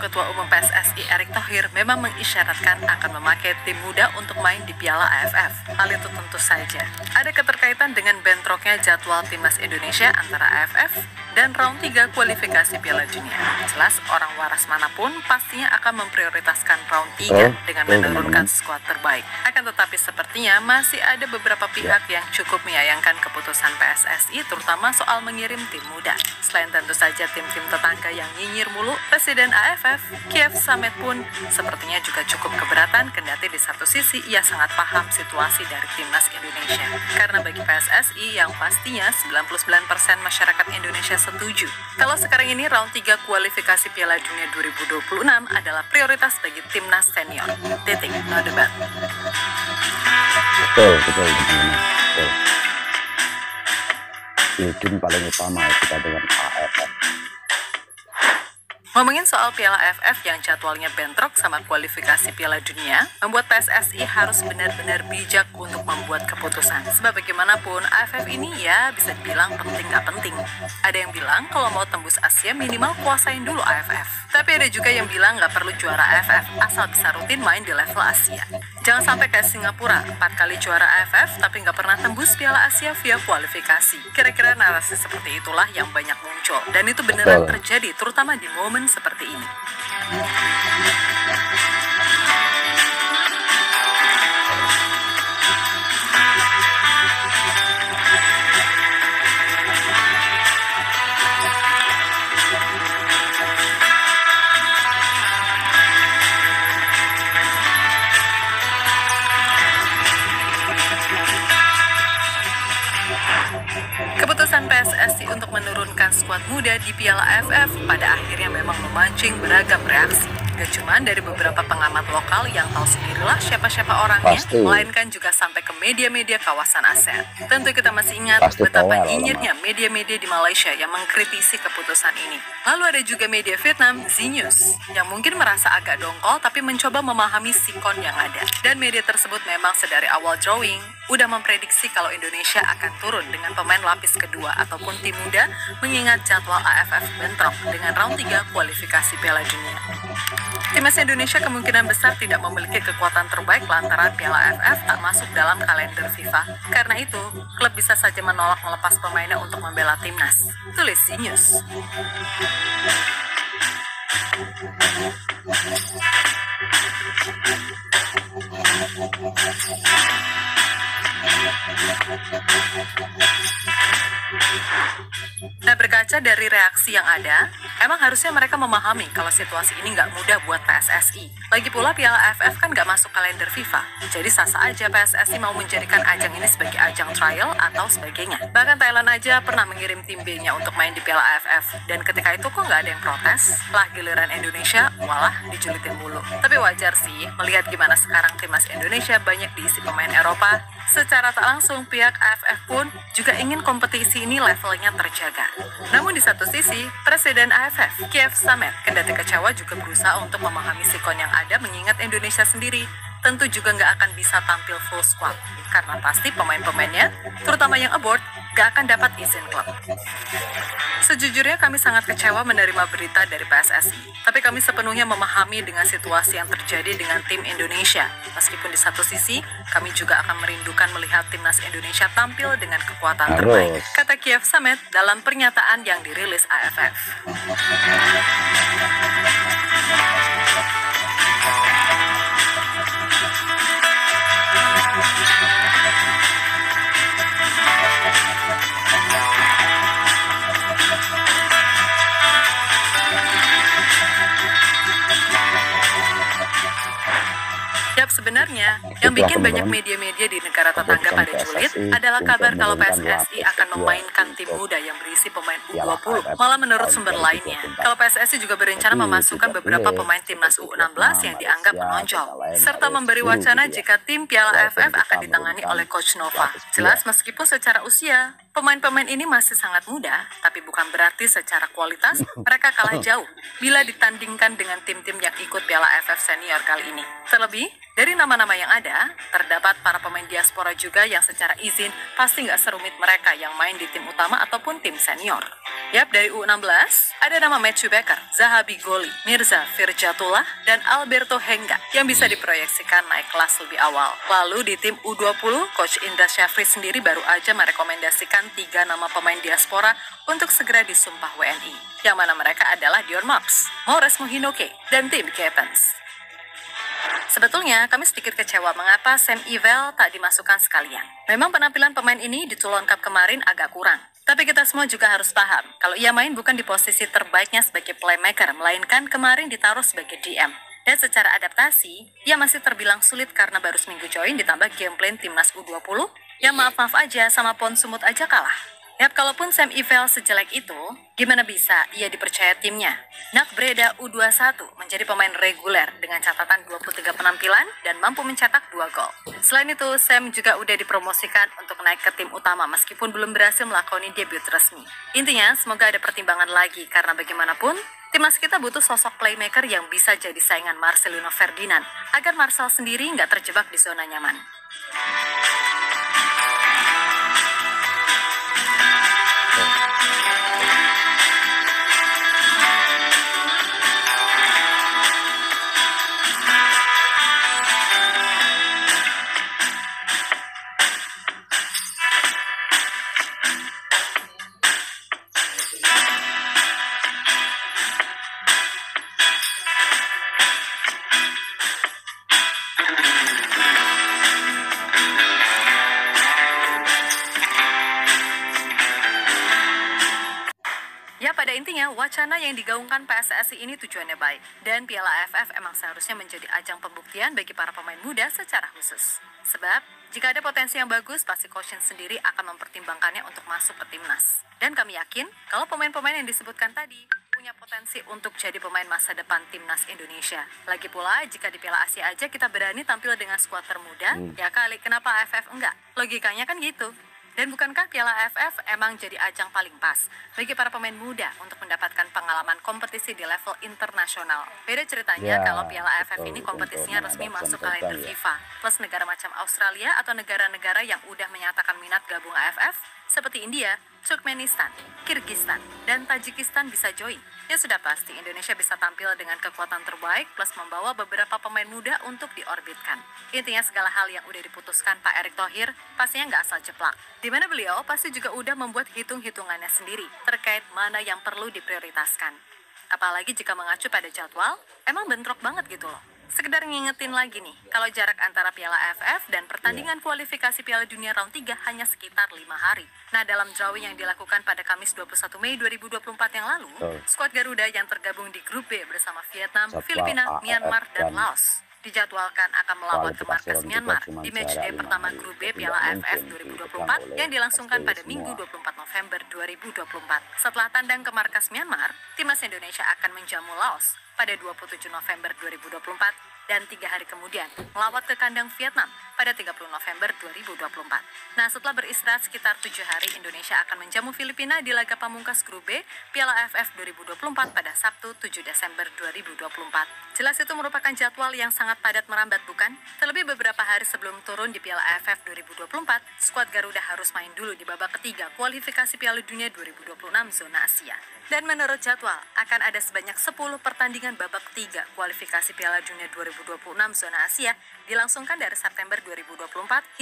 Ketua Umum PSSI Erick Thohir memang mengisyaratkan akan memakai tim muda untuk main di Piala AFF. Hal itu tentu saja ada keterkaitan dengan bentroknya jadwal timnas Indonesia antara AFF dan round 3 kualifikasi Piala Dunia. Jelas orang waras manapun pastinya akan memprioritaskan round 3 dengan menurunkan skuad terbaik. Akan tetapi sepertinya masih ada beberapa pihak yang cukup menyayangkan keputusan PSSI terutama soal mengirim tim muda. Selain tentu saja tim-tim tetangga yang nyinyir mulu, Presiden AFF, Kiev Samet pun sepertinya juga cukup keberatan kendati di satu sisi ia sangat paham situasi dari timnas Indonesia. Karena bagi PSSI yang pastinya 99% masyarakat Indonesia setuju kalau sekarang ini round 3 kualifikasi Piala Dunia 2026 adalah prioritas bagi timnas senior. Titik, no debat. Betul. Tim paling utama kita dengan AFF. Ngomongin soal Piala AFF yang jadwalnya bentrok sama kualifikasi Piala Dunia, membuat PSSI harus benar-benar bijak untuk membuat keputusan. Sebab bagaimanapun, AFF ini ya bisa dibilang penting gak penting. Ada yang bilang kalau mau tembus Asia minimal kuasain dulu AFF. Tapi ada juga yang bilang gak perlu juara AFF, asal bisa rutin main di level Asia. Jangan sampai kayak Singapura, 4 kali juara AFF tapi nggak pernah tembus Piala Asia via kualifikasi. Kira-kira narasi seperti itulah yang banyak muncul. Dan itu beneran terjadi, terutama di momen seperti ini. Keputusan PSSI untuk menurunkan skuad muda di Piala AFF pada akhirnya memang memancing beragam reaksi. Gak cuma dari beberapa pengamat lokal yang tahu sendirilah siapa-siapa orangnya, melainkan juga sampai ke media-media kawasan ASEAN. Tentu kita masih ingat betapa nyinyirnya media-media di Malaysia yang mengkritisi keputusan ini. Lalu ada juga media Vietnam, Z News, yang mungkin merasa agak dongkol tapi mencoba memahami sikon yang ada. Dan media tersebut memang sedari awal drawing udah memprediksi kalau Indonesia akan turun dengan pemain lapis kedua ataupun tim muda mengingat jadwal AFF bentrok dengan round 3 kualifikasi Piala Dunia. Timnas Indonesia kemungkinan besar tidak memiliki kekuatan terbaik lantaran Piala AFF tak masuk dalam kalender FIFA. Karena itu, klub bisa saja menolak melepas pemainnya untuk membela timnas. Tulis Z News. Nah, berkaca dari reaksi yang ada, emang harusnya mereka memahami kalau situasi ini nggak mudah buat PSSI. Lagi pula Piala AFF kan nggak masuk kalender FIFA, jadi sah-sah aja PSSI mau menjadikan ajang ini sebagai ajang trial atau sebagainya. Bahkan Thailand aja pernah mengirim tim B-nya untuk main di Piala AFF, dan ketika itu kok nggak ada yang protes, lah giliran Indonesia malah dijulitin mulu. Tapi wajar sih, melihat gimana sekarang timnas Indonesia banyak diisi pemain Eropa, secara tak langsung pihak AFF pun juga ingin kompetisi ini levelnya terjaga. Namun di satu sisi, Presiden AFF, Kiev Samet, kendati kecewa juga berusaha untuk memahami sikon yang ada mengingat Indonesia sendiri tentu juga nggak akan bisa tampil full squad. Karena pasti pemain-pemainnya, terutama yang abroad, nggak akan dapat izin klub. Sejujurnya kami sangat kecewa menerima berita dari PSSI, tapi kami sepenuhnya memahami dengan situasi yang terjadi dengan tim Indonesia. Meskipun di satu sisi, kami juga akan merindukan melihat timnas Indonesia tampil dengan kekuatan terbaik, kata Kiev Samet dalam pernyataan yang dirilis AFF. Sebenarnya, yang bikin banyak media-media di negara tetangga pada julid adalah kabar kalau PSSI akan memainkan tim muda yang berisi pemain U20. Malah menurut sumber lainnya, kalau PSSI juga berencana memasukkan beberapa pemain timnas U16 yang dianggap menonjol, serta memberi wacana jika tim Piala AFF akan ditangani oleh Coach Nova. Jelas meskipun secara usia, pemain-pemain ini masih sangat muda, tapi bukan berarti secara kualitas mereka kalah jauh bila ditandingkan dengan tim-tim yang ikut Piala AFF senior kali ini. Terlebih, dari nama-nama yang ada, terdapat para pemain diaspora juga yang secara izin pasti nggak serumit mereka yang main di tim utama ataupun tim senior. Yap, dari U16, ada nama Matthew Becker, Zahabi Goli, Mirza Firjatullah, dan Alberto Hengga yang bisa diproyeksikan naik kelas lebih awal. Lalu di tim U20, Coach Indra Syafri sendiri baru aja merekomendasikan 3 nama pemain diaspora untuk segera disumpah WNI, yang mana mereka adalah Dion Marks, Maures Muhinoke, dan Tim Capens. Sebetulnya, kami sedikit kecewa mengapa Sam Ivel tak dimasukkan sekalian. Memang penampilan pemain ini di Toulon Cup kemarin agak kurang. Tapi kita semua juga harus paham, kalau ia main bukan di posisi terbaiknya sebagai playmaker, melainkan kemarin ditaruh sebagai DM. Dan secara adaptasi, ia masih terbilang sulit karena baru seminggu join ditambah game plan timnas U20, yang maaf-maaf aja sama Pon Sumut aja kalah. Yap, kalaupun Sam Ivel sejelek itu, gimana bisa ia dipercaya timnya? NAC Breda U21 menjadi pemain reguler dengan catatan 23 penampilan dan mampu mencetak 2 gol. Selain itu, Sam juga udah dipromosikan untuk naik ke tim utama meskipun belum berhasil melakoni debut resmi. Intinya, semoga ada pertimbangan lagi karena bagaimanapun, timnas kita butuh sosok playmaker yang bisa jadi saingan Marcelino Ferdinand agar Marcel sendiri nggak terjebak di zona nyaman. Ya, pada intinya, wacana yang digaungkan PSSI ini tujuannya baik. Dan Piala AFF emang seharusnya menjadi ajang pembuktian bagi para pemain muda secara khusus. Sebab, jika ada potensi yang bagus, pasti Coach Shin sendiri akan mempertimbangkannya untuk masuk ke timnas. Dan kami yakin, kalau pemain-pemain yang disebutkan tadi punya potensi untuk jadi pemain masa depan timnas Indonesia. Lagi pula, jika di Piala Asia aja kita berani tampil dengan skuad termuda, ya kali kenapa AFF enggak? Logikanya kan gitu. Dan bukankah Piala AFF emang jadi ajang paling pas bagi para pemain muda untuk mendapatkan pengalaman kompetisi di level internasional? Beda ceritanya kalau Piala AFF ini kompetisinya resmi masuk kalender FIFA, plus negara macam Australia atau negara-negara yang udah menyatakan minat gabung AFF seperti India, Turkmenistan, Kirgistan, dan Tajikistan bisa join. Ya sudah pasti Indonesia bisa tampil dengan kekuatan terbaik plus membawa beberapa pemain muda untuk diorbitkan. Intinya segala hal yang udah diputuskan Pak Erick Thohir pastinya nggak asal jeplak. Dimana beliau pasti juga udah membuat hitung-hitungannya sendiri terkait mana yang perlu diprioritaskan. Apalagi jika mengacu pada jadwal, emang bentrok banget gitu loh. Sekedar ngingetin lagi nih, kalau jarak antara Piala AFF dan pertandingan kualifikasi Piala Dunia round 3 hanya sekitar 5 hari. Nah, dalam drawing yang dilakukan pada Kamis 21 Mei 2024 yang lalu, skuad Garuda yang tergabung di grup B bersama Vietnam, Filipina, Myanmar, dan Laos dijadwalkan akan melawat ke markas Myanmar di matchday pertama grup B Piala AFF 2024 yang dilangsungkan pada Minggu 24 November 2024. Setelah tandang ke markas Myanmar, timnas Indonesia akan menjamu Laos pada 27 November 2024 dan 3 hari kemudian melawat ke kandang Vietnam pada 30 November 2024. Nah, setelah beristirahat sekitar 7 hari, Indonesia akan menjamu Filipina di laga pamungkas grup B Piala AFF 2024 pada Sabtu 7 Desember 2024. Jelas itu merupakan jadwal yang sangat padat merambat, bukan? Terlebih beberapa hari sebelum turun di Piala AFF 2024, skuad Garuda harus main dulu di babak ketiga kualifikasi Piala Dunia 2026 zona Asia. Dan menurut jadwal, akan ada sebanyak 10 pertandingan babak ketiga kualifikasi Piala Dunia 2026 zona Asia dilangsungkan dari September 2024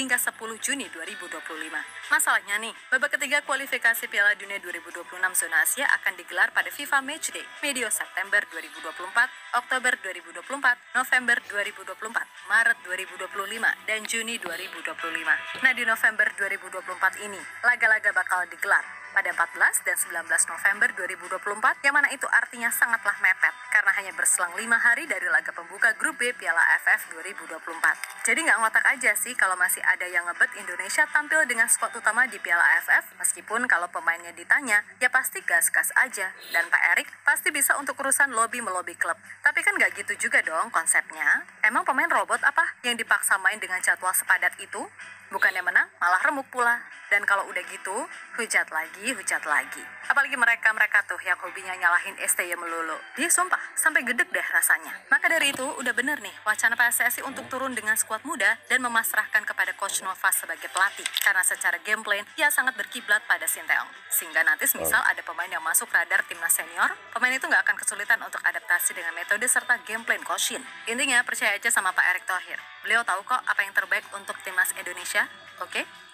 hingga 10 Juni 2025. Masalahnya nih, babak ketiga kualifikasi Piala Dunia 2026 zona Asia akan digelar pada FIFA Matchday medio September 2024, Oktober 2024, November 2024, Maret 2025, dan Juni 2025. Nah, di November 2024 ini, laga-laga bakal digelar pada 14 dan 19 November 2024, yang mana itu artinya sangatlah mepet karena hanya berselang 5 hari dari laga pembuka grup B Piala AFF 2024. Jadi nggak ngotak aja sih kalau masih ada yang ngebet Indonesia tampil dengan skuad utama di Piala AFF, meskipun kalau pemainnya ditanya, ya pasti gas-gas aja. Dan Pak Erick pasti bisa untuk urusan lobby-melobi klub. Tapi kan nggak gitu juga dong konsepnya. Emang pemain robot apa yang dipaksa main dengan jadwal sepadat itu? Bukannya menang, malah remuk pula. Dan kalau udah gitu, hujat lagi, hujat lagi. Apalagi mereka-mereka tuh yang hobinya nyalahin STY melulu. Dia sumpah, sampai gedeg deh rasanya. Maka dari itu, udah bener nih, wacana PSSI untuk turun dengan skuad muda dan memasrahkan kepada Coach Nova sebagai pelatih. Karena secara gameplay, ia sangat berkiblat pada Sinteyong. Sehingga nanti semisal ada pemain yang masuk radar timnas senior, pemain itu nggak akan kesulitan untuk adaptasi dengan metode serta gameplay Coach Shin. Intinya, percaya aja sama Pak Erick Thohir. Beliau tahu kok apa yang terbaik untuk timnas Indonesia, oke?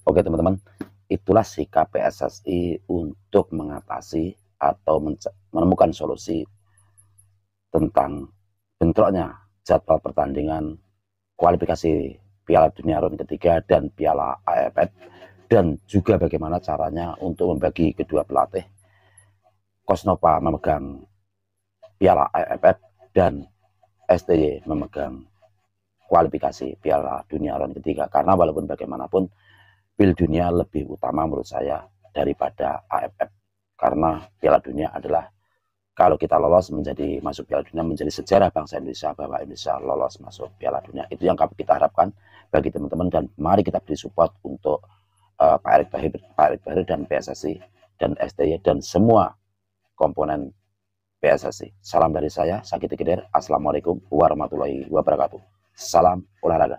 Oke teman-teman, itulah sikap PSSI untuk mengatasi atau menemukan solusi tentang bentroknya jadwal pertandingan kualifikasi Piala Dunia round ketiga dan Piala AFF, dan juga bagaimana caranya untuk membagi kedua pelatih. Coach Nova memegang Piala AFF dan STY memegang kualifikasi Piala Dunia round ketiga, karena walaupun bagaimanapun Piala Dunia lebih utama menurut saya daripada AFF, karena Piala Dunia adalah, kalau kita lolos menjadi masuk Piala Dunia, menjadi sejarah bangsa Indonesia bahwa Indonesia lolos masuk Piala Dunia. Itu yang kita harapkan bagi teman-teman, dan mari kita beri support untuk Pak Erick Thohir dan PSSI dan STY dan semua komponen PSSI. Salam dari saya, Sakiti Kider. Assalamualaikum warahmatullahi wabarakatuh. Salam olahraga.